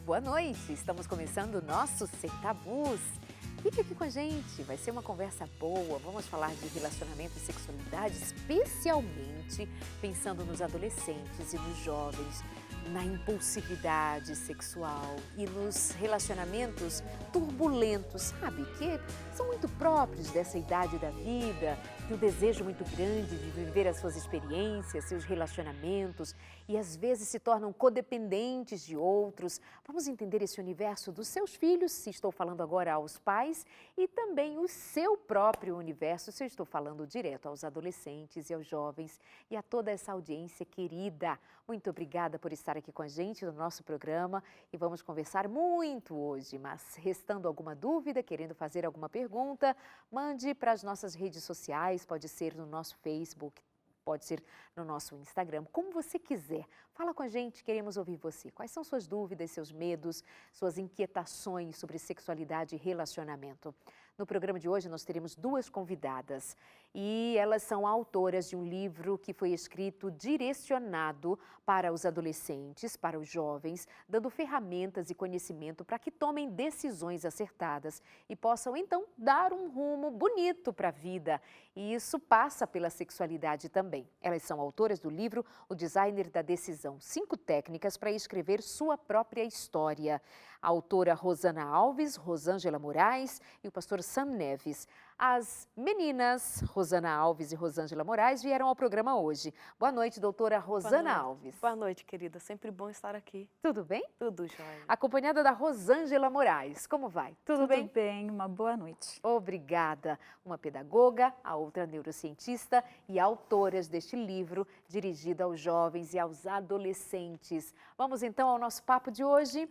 Boa noite, estamos começando o nosso Sem Tabus. Fique aqui com a gente, vai ser uma conversa boa, vamos falar de relacionamento e sexualidade, especialmente pensando nos adolescentes e nos jovens, na impulsividade sexual e nos relacionamentos turbulentos, sabe? Que são muito próprios dessa idade da vida, de um desejo muito grande de viver as suas experiências, seus relacionamentos e às vezes se tornam codependentes de outros. Vamos entender esse universo dos seus filhos, se estou falando agora aos pais, e também o seu próprio universo, se eu estou falando direto aos adolescentes e aos jovens e a toda essa audiência querida. Muito obrigada por estar aqui com a gente no nosso programa e vamos conversar muito hoje, mas restando alguma dúvida, querendo fazer alguma pergunta, mande para as nossas redes sociais, pode ser no nosso Facebook, pode ser no nosso Instagram, como você quiser. Fala com a gente, queremos ouvir você. Quais são suas dúvidas, seus medos, suas inquietações sobre sexualidade e relacionamento? No programa de hoje nós teremos duas convidadas e elas são autoras de um livro que foi escrito direcionado para os adolescentes, para os jovens, dando ferramentas e conhecimento para que tomem decisões acertadas e possam então dar um rumo bonito para a vida. E isso passa pela sexualidade também. Elas são autoras do livro O Designer da Decisão, 5 técnicas para escrever sua própria história. A autora Rosana Alves, Rosângela Moraes e o pastor Sam Neves. As meninas Rosana Alves e Rosângela Moraes vieram ao programa hoje. Boa noite, doutora Rosana Alves. Boa noite, querida. Sempre bom estar aqui. Tudo bem? Tudo jóia. Acompanhada da Rosângela Moraes. Como vai? Tudo bem? Tudo bem, uma boa noite. Obrigada. Uma pedagoga, a outra neurocientista e autoras deste livro dirigido aos jovens e aos adolescentes. Vamos então ao nosso papo de hoje.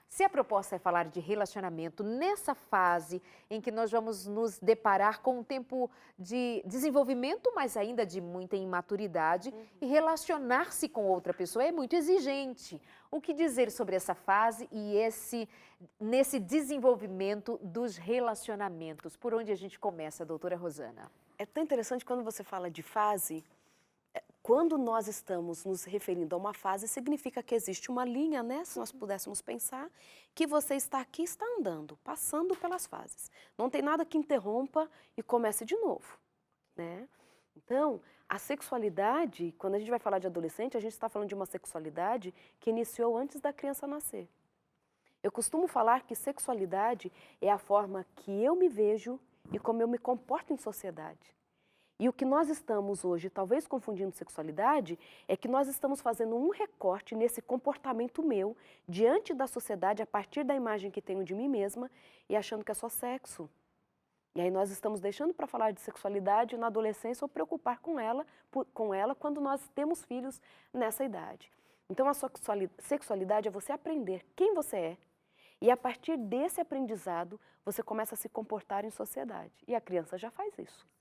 Se a proposta é falar de relacionamento nessa fase em que nós vamos nos deparar com um tempo de desenvolvimento, mas ainda de muita imaturidade, e relacionar-se com outra pessoa é muito exigente. O que dizer sobre essa fase e nesse desenvolvimento dos relacionamentos? Por onde a gente começa, doutora Rosana? É tão interessante quando você fala de fase. Quando nós estamos nos referindo a uma fase, significa que existe uma linha, né? Se nós pudéssemos pensar, que você está aqui, está andando, passando pelas fases. Não tem nada que interrompa e comece de novo, né? Então, a sexualidade, quando a gente vai falar de adolescente, a gente está falando de uma sexualidade que iniciou antes da criança nascer. Eu costumo falar que sexualidade é a forma que eu me vejo e como eu me comporto em sociedade. E o que nós estamos hoje, talvez confundindo sexualidade, é que nós estamos fazendo um recorte nesse comportamento meu diante da sociedade a partir da imagem que tenho de mim mesma e achando que é só sexo. E aí nós estamos deixando para falar de sexualidade na adolescência ou preocupar com ela quando nós temos filhos nessa idade. Então a sexualidade é você aprender quem você é e a partir desse aprendizado você começa a se comportar em sociedade. E a criança já faz isso.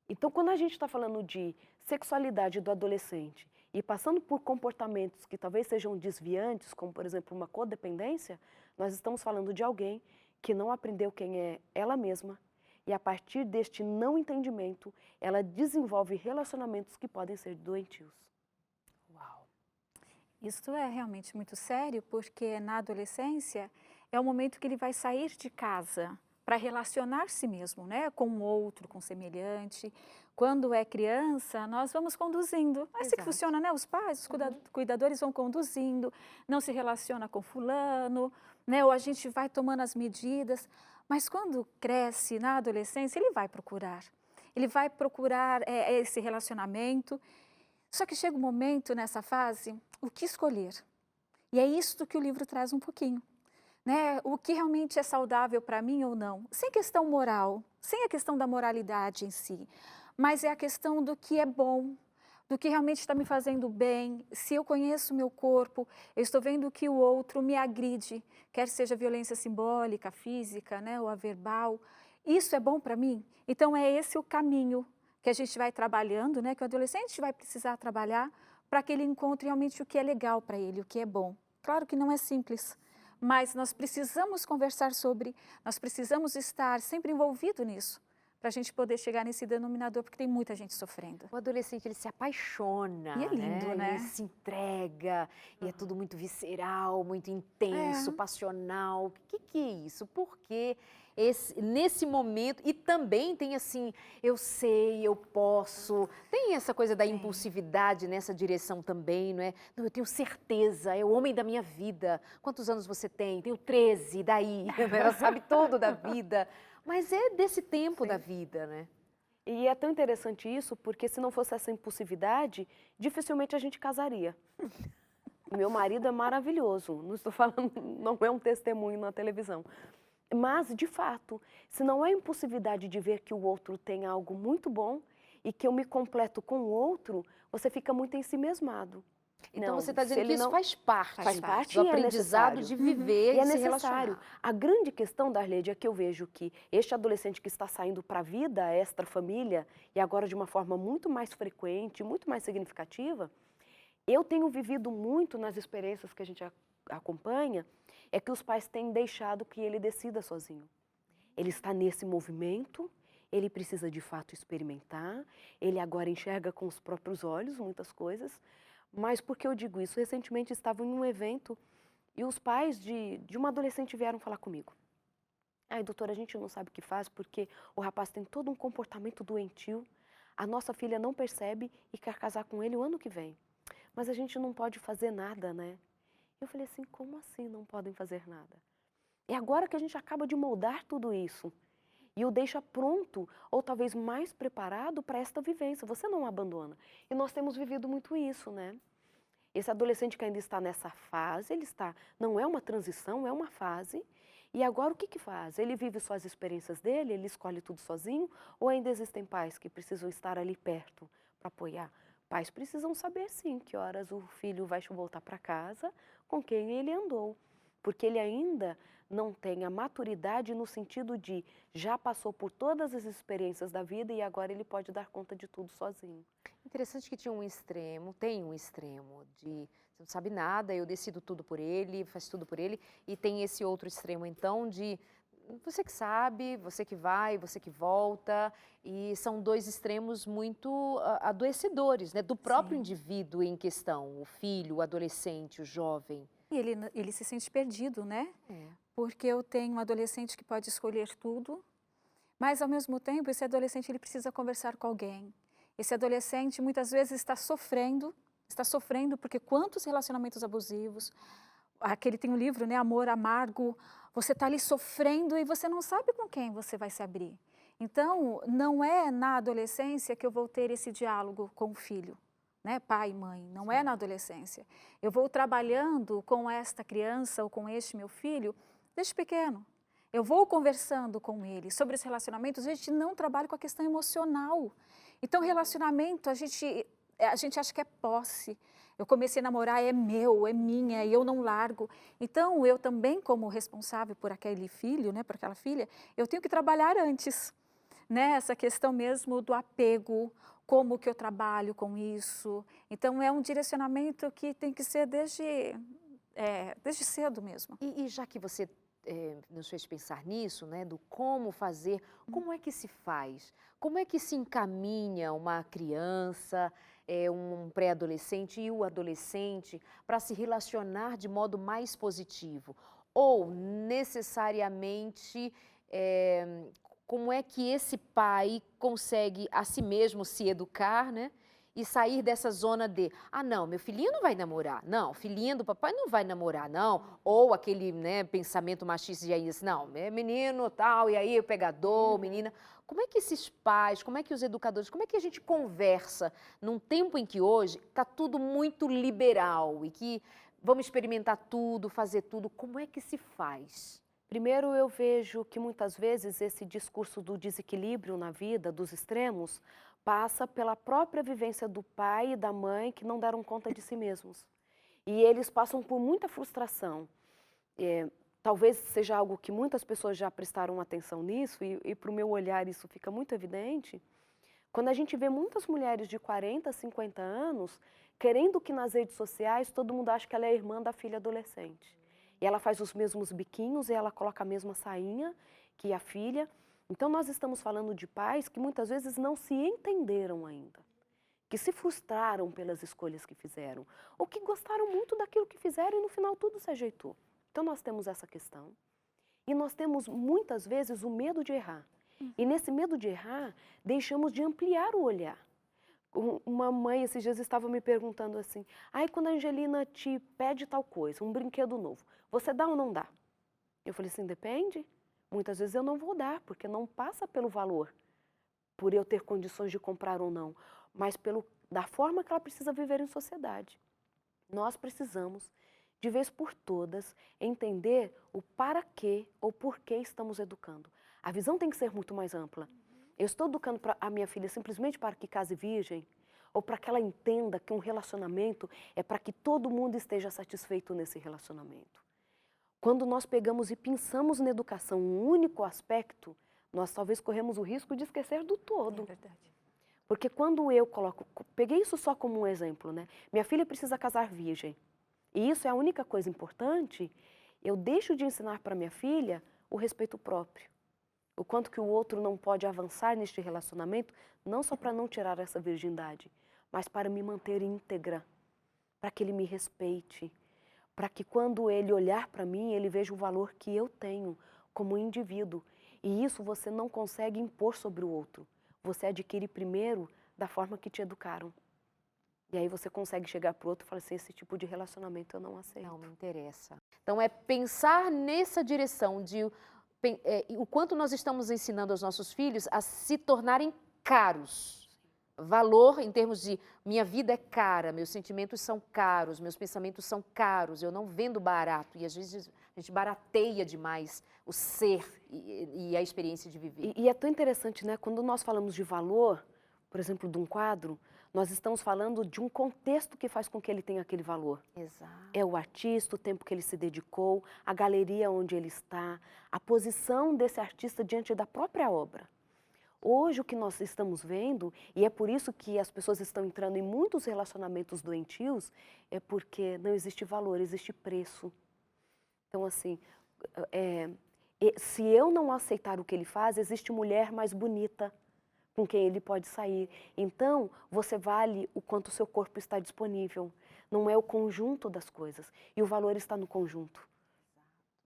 Então, quando a gente está falando de sexualidade do adolescente e passando por comportamentos que talvez sejam desviantes, como, por exemplo, uma codependência, nós estamos falando de alguém que não aprendeu quem é ela mesma e, a partir deste não entendimento, ela desenvolve relacionamentos que podem ser doentios. Uau! Isso é realmente muito sério, porque na adolescência é o momento que ele vai sair de casa para relacionar-se mesmo, né, com o outro, com o semelhante. Quando é criança, nós vamos conduzindo. É assim que funciona, né? Os pais, os cuidadores vão conduzindo, não se relaciona com fulano, né? Ou a gente vai tomando as medidas. Mas quando cresce na adolescência, ele vai procurar. Ele vai procurar esse relacionamento. Só que chega um momento nessa fase, o que escolher? E é isso que o livro traz um pouquinho. Né, o que realmente é saudável para mim ou não, sem questão moral, sem a questão da moralidade em si, mas é a questão do que é bom, do que realmente está me fazendo bem. Se eu conheço o meu corpo, eu estou vendo que o outro me agride, quer seja violência simbólica, física, né, ou a verbal, isso é bom para mim? Então é esse o caminho que a gente vai trabalhando, né, que o adolescente vai precisar trabalhar para que ele encontre realmente o que é legal para ele, o que é bom. Claro que não é simples, mas nós precisamos conversar sobre, nós precisamos estar sempre envolvidos nisso, para a gente poder chegar nesse denominador, porque tem muita gente sofrendo. O adolescente, ele se apaixona, E é lindo, né? Ele se entrega, e é tudo muito visceral, muito intenso, passional. O que é isso? Por que nesse momento, e também tem assim, eu sei, eu posso, tem essa coisa da impulsividade nessa direção também, não é? Não, eu tenho certeza, é o homem da minha vida. Quantos anos você tem? Tenho 13, daí, ela sabe tudo da vida. Mas é desse tempo da vida, né? E é tão interessante isso, porque se não fosse essa impulsividade, dificilmente a gente casaria. Meu marido é maravilhoso, não estou falando, não é um testemunho na televisão. Mas, de fato, se não é a impulsividade de ver que o outro tem algo muito bom e que eu me completo com o outro, você fica muito ensimesmado. Então Não, você está se dizendo que ele isso não- faz parte parte do e é aprendizado necessário. de viver E é e se necessário. relacionar. A grande questão, Darlede, é que eu vejo que este adolescente que está saindo para a vida extra-família, e agora de uma forma muito mais frequente, muito mais significativa, eu tenho vivido muito nas experiências que a gente acompanha, é que os pais têm deixado que ele decida sozinho. Ele está nesse movimento, ele precisa de fato experimentar, ele agora enxerga com os próprios olhos muitas coisas, mas por que eu digo isso? Recentemente estava em um evento e os pais de uma adolescente vieram falar comigo. Ai, doutora, a gente não sabe o que faz porque o rapaz tem todo um comportamento doentio, a nossa filha não percebe e quer casar com ele o ano que vem. Mas a gente não pode fazer nada, né? Eu falei assim, como assim não podem fazer nada? É agora que a gente acaba de moldar tudo isso e o deixa pronto ou talvez mais preparado para esta vivência. Você não abandona. E nós temos vivido muito isso, né? Esse adolescente que ainda está nessa fase, não é uma transição, é uma fase. E agora o que faz? Ele vive só as experiências dele, ele escolhe tudo sozinho ou ainda existem pais que precisam estar ali perto para apoiar? Pais precisam saber sim que horas o filho vai voltar para casa com quem ele andou, porque ele ainda não tem a maturidade no sentido de já passou por todas as experiências da vida e agora ele pode dar conta de tudo sozinho. Interessante que tem um extremo de você não sabe nada, eu decido tudo por ele, faço tudo por ele, e tem esse outro extremo então de você que sabe, você que vai, você que volta, e são dois extremos muito adoecedores, né, do próprio indivíduo em questão, o filho, o adolescente, o jovem. E ele se sente perdido, né? Porque eu tenho um adolescente que pode escolher tudo, mas ao mesmo tempo esse adolescente ele precisa conversar com alguém. Esse adolescente muitas vezes está sofrendo porque quantos relacionamentos abusivos, aquele tem um livro, né, Amor Amargo, você está ali sofrendo e você não sabe com quem você vai se abrir. Então, não é na adolescência que eu vou ter esse diálogo com o filho, né, pai e mãe, não é na adolescência. Eu vou trabalhando com esta criança ou com este meu filho desde pequeno. Eu vou conversando com ele sobre os relacionamentos, a gente não trabalha com a questão emocional. Então, relacionamento, a gente acha que é posse. Eu comecei a namorar, é meu, é minha, e eu não largo. Então, eu também, como responsável por aquele filho, né, por aquela filha, eu tenho que trabalhar antes, né, essa questão mesmo do apego, como que eu trabalho com isso. Então, é um direcionamento que tem que ser desde cedo mesmo. E já que você nos fez pensar nisso, né, do como fazer, como é que se faz? Como é que se encaminha uma criança, um pré-adolescente e o adolescente para se relacionar de modo mais positivo? Ou, necessariamente, como é que esse pai consegue a si mesmo se educar, né? E sair dessa zona de, não, meu filhinho não vai namorar, não, filhinha do papai não vai namorar, não. Ou aquele, né, pensamento machista de aí, não, é menino tal, e aí o pegador, menina. Como é que esses pais, como é que os educadores, como é que a gente conversa num tempo em que hoje está tudo muito liberal e que vamos experimentar tudo, fazer tudo, como é que se faz? Primeiro, eu vejo que muitas vezes esse discurso do desequilíbrio na vida, dos extremos, passa pela própria vivência do pai e da mãe que não deram conta de si mesmos. E eles passam por muita frustração. Talvez seja algo que muitas pessoas já prestaram atenção nisso, e para o meu olhar isso fica muito evidente. Quando a gente vê muitas mulheres de 40, 50 anos, querendo que nas redes sociais todo mundo acha que ela é a irmã da filha adolescente. E ela faz os mesmos biquinhos e ela coloca a mesma sainha que a filha. Então, nós estamos falando de pais que muitas vezes não se entenderam ainda, que se frustraram pelas escolhas que fizeram, ou que gostaram muito daquilo que fizeram e no final tudo se ajeitou. Então, nós temos essa questão. E nós temos muitas vezes o medo de errar. E nesse medo de errar, deixamos de ampliar o olhar. Uma mãe esses dias estava me perguntando assim, quando a Angelina te pede tal coisa, um brinquedo novo, você dá ou não dá? Eu falei assim, depende. Muitas vezes eu não vou dar, porque não passa pelo valor, por eu ter condições de comprar ou não, mas da forma que ela precisa viver em sociedade. Nós precisamos, de vez por todas, entender o para quê ou por que estamos educando. A visão tem que ser muito mais ampla. Eu estou educando a minha filha simplesmente para que case virgem, ou para que ela entenda que um relacionamento é para que todo mundo esteja satisfeito nesse relacionamento. Quando nós pegamos e pensamos na educação um único aspecto, nós talvez corremos o risco de esquecer do todo. É verdade. Porque quando peguei isso só como um exemplo, né? Minha filha precisa casar virgem, e isso é a única coisa importante, eu deixo de ensinar para minha filha o respeito próprio. O quanto que o outro não pode avançar neste relacionamento, não só para não tirar essa virgindade, mas para me manter íntegra, para que ele me respeite, para que quando ele olhar para mim, ele veja o valor que eu tenho como indivíduo. E isso você não consegue impor sobre o outro. Você adquire primeiro da forma que te educaram. E aí você consegue chegar para o outro e falar assim, esse tipo de relacionamento eu não aceito. Não me interessa. Então, é pensar nessa direção de o quanto nós estamos ensinando aos nossos filhos a se tornarem caros. Valor em termos de minha vida é cara, meus sentimentos são caros, meus pensamentos são caros, eu não vendo barato. E às vezes a gente barateia demais o ser e a experiência de viver. E é tão interessante, né? Quando nós falamos de valor, por exemplo, de um quadro, nós estamos falando de um contexto que faz com que ele tenha aquele valor. Exato. É o artista, o tempo que ele se dedicou, a galeria onde ele está, a posição desse artista diante da própria obra. Hoje o que nós estamos vendo, e é por isso que as pessoas estão entrando em muitos relacionamentos doentios, é porque não existe valor, existe preço. Então assim, se eu não aceitar o que ele faz, existe mulher mais bonita com quem ele pode sair. Então, você vale o quanto o seu corpo está disponível. Não é o conjunto das coisas. E o valor está no conjunto.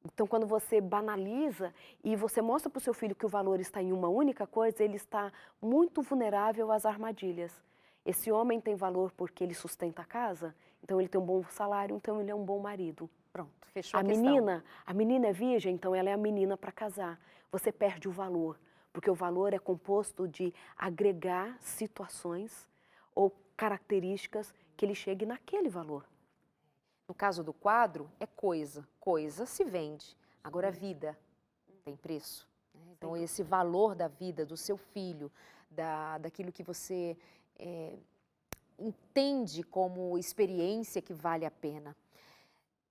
Então, quando você banaliza e você mostra para o seu filho que o valor está em uma única coisa, ele está muito vulnerável às armadilhas. Esse homem tem valor porque ele sustenta a casa, então ele tem um bom salário, então ele é um bom marido. Pronto, fechou a questão. A menina é virgem, então ela é a menina para casar. Você perde o valor, porque o valor é composto de agregar situações ou características que ele chegue naquele valor. No caso do quadro, é coisa. Coisa se vende. Agora, a vida tem preço. Né? Então, esse valor da vida, do seu filho, daquilo que você entende como experiência que vale a pena.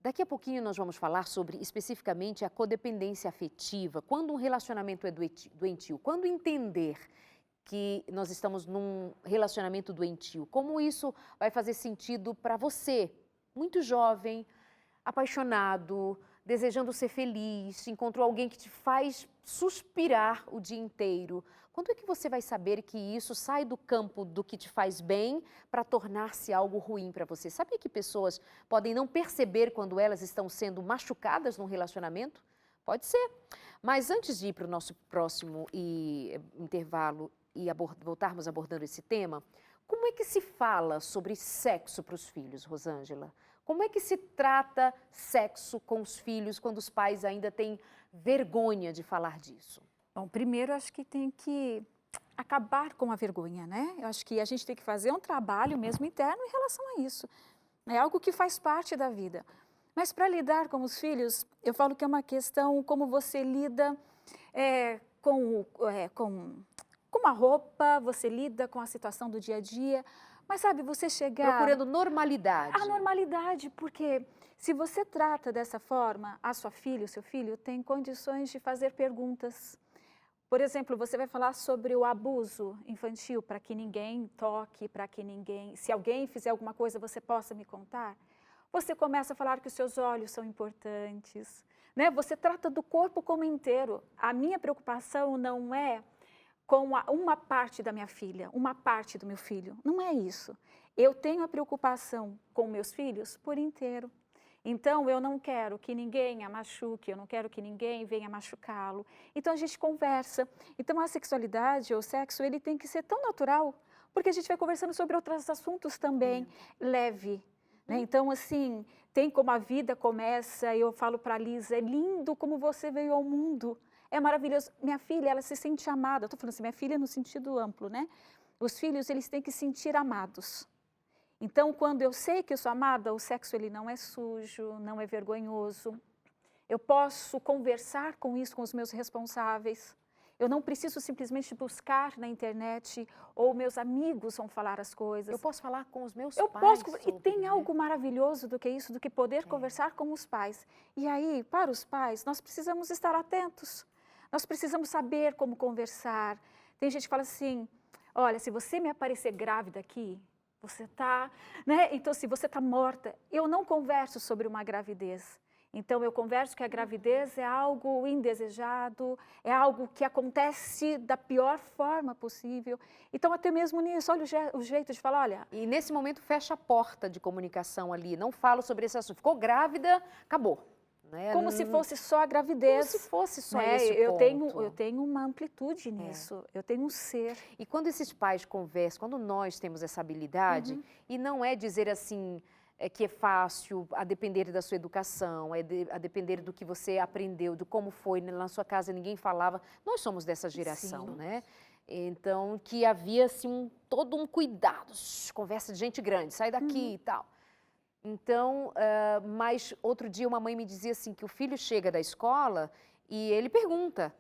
Daqui a pouquinho nós vamos falar sobre, especificamente, a codependência afetiva. Quando um relacionamento é doentio, quando entender que nós estamos num relacionamento doentio, como isso vai fazer sentido para você, muito jovem, apaixonado, desejando ser feliz, encontrou alguém que te faz suspirar o dia inteiro. Quando é que você vai saber que isso sai do campo do que te faz bem para tornar-se algo ruim para você? Sabe que pessoas podem não perceber quando elas estão sendo machucadas num relacionamento? Pode ser. Mas antes de ir para o nosso próximo intervalo e voltarmos abordando esse tema, como é que se fala sobre sexo para os filhos, Rosângela? Como é que se trata sexo com os filhos quando os pais ainda têm vergonha de falar disso? Bom, primeiro acho que tem que acabar com a vergonha, né? Eu acho que a gente tem que fazer um trabalho mesmo interno em relação a isso. É algo que faz parte da vida. Mas para lidar com os filhos, eu falo que é uma questão como você lida com a roupa, você lida com a situação do dia a dia. Mas sabe, você chegar... Procurando normalidade. A normalidade, porque se você trata dessa forma, a sua filha, o seu filho, tem condições de fazer perguntas. Por exemplo, você vai falar sobre o abuso infantil, para que ninguém toque, para que ninguém... Se alguém fizer alguma coisa, você possa me contar. você começa a falar que os seus olhos são importantes, né? Você trata do corpo como inteiro. A minha preocupação não é com uma parte da minha filha, uma parte do meu filho. Não é isso. Eu tenho a preocupação com meus filhos por inteiro. Então, eu não quero que ninguém a machuque, eu não quero que ninguém venha machucá-lo. Então, a gente conversa. Então, a sexualidade ou o sexo, ele tem que ser tão natural, porque a gente vai conversando sobre outros assuntos também, leve. Né? Então, assim, tem como a vida começa, eu falo para a Lisa, é lindo como você veio ao mundo. É maravilhoso. Minha filha, ela se sente amada. Eu estou falando assim, minha filha no sentido amplo, né? Os filhos, eles têm que se sentir amados. Então, quando eu sei que eu sou amada, o sexo ele não é sujo, não é vergonhoso. Eu posso conversar com isso com os meus responsáveis. Eu não preciso simplesmente buscar na internet ou meus amigos vão falar as coisas. Eu posso falar com os meus Eu pais posso, e sobre, tem né? algo maravilhoso do que isso, do que poder conversar com os pais. E aí, para os pais, nós precisamos estar atentos. Nós precisamos saber como conversar. Tem gente que fala assim, olha, se você me aparecer grávida aqui, você está, né? Então, se você está morta, eu não converso sobre uma gravidez. Então, eu converso que a gravidez é algo indesejado, é algo que acontece da pior forma possível. Então, até mesmo nisso, olha o jeito de falar, olha... E nesse momento fecha a porta de comunicação ali, não falo sobre esse assunto. Ficou grávida, acabou. Né? Como se fosse só a gravidez. Como se fosse só né? esse eu ponto. tenho uma amplitude nisso, eu tenho um ser. E quando esses pais conversam, quando nós temos essa habilidade, e não é dizer assim que é fácil, a depender da sua educação, a depender do que você aprendeu, de como foi, né? Na sua casa ninguém falava, nós somos dessa geração, Sim. né? Então, que havia assim, todo um cuidado, conversa de gente grande, sai daqui e tal. Então, mas outro dia uma mãe me dizia assim, que o filho chega da escola e ele pergunta.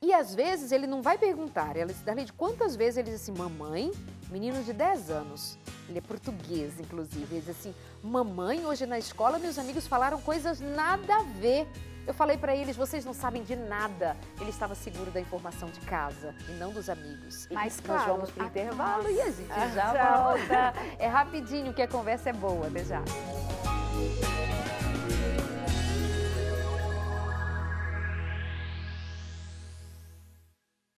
E às vezes ele não vai perguntar, ela disse, Darlide, quantas vezes ele diz assim, mamãe, menino de 10 anos, ele é português inclusive, ele diz assim, mamãe, hoje na escola meus amigos falaram coisas nada a ver. Eu falei para eles, vocês não sabem de nada. Ele estava seguro da informação de casa e não dos amigos. Mas nós claro, vamos para o intervalo e a gente já tchau. volta. É rapidinho que a conversa é boa, até já.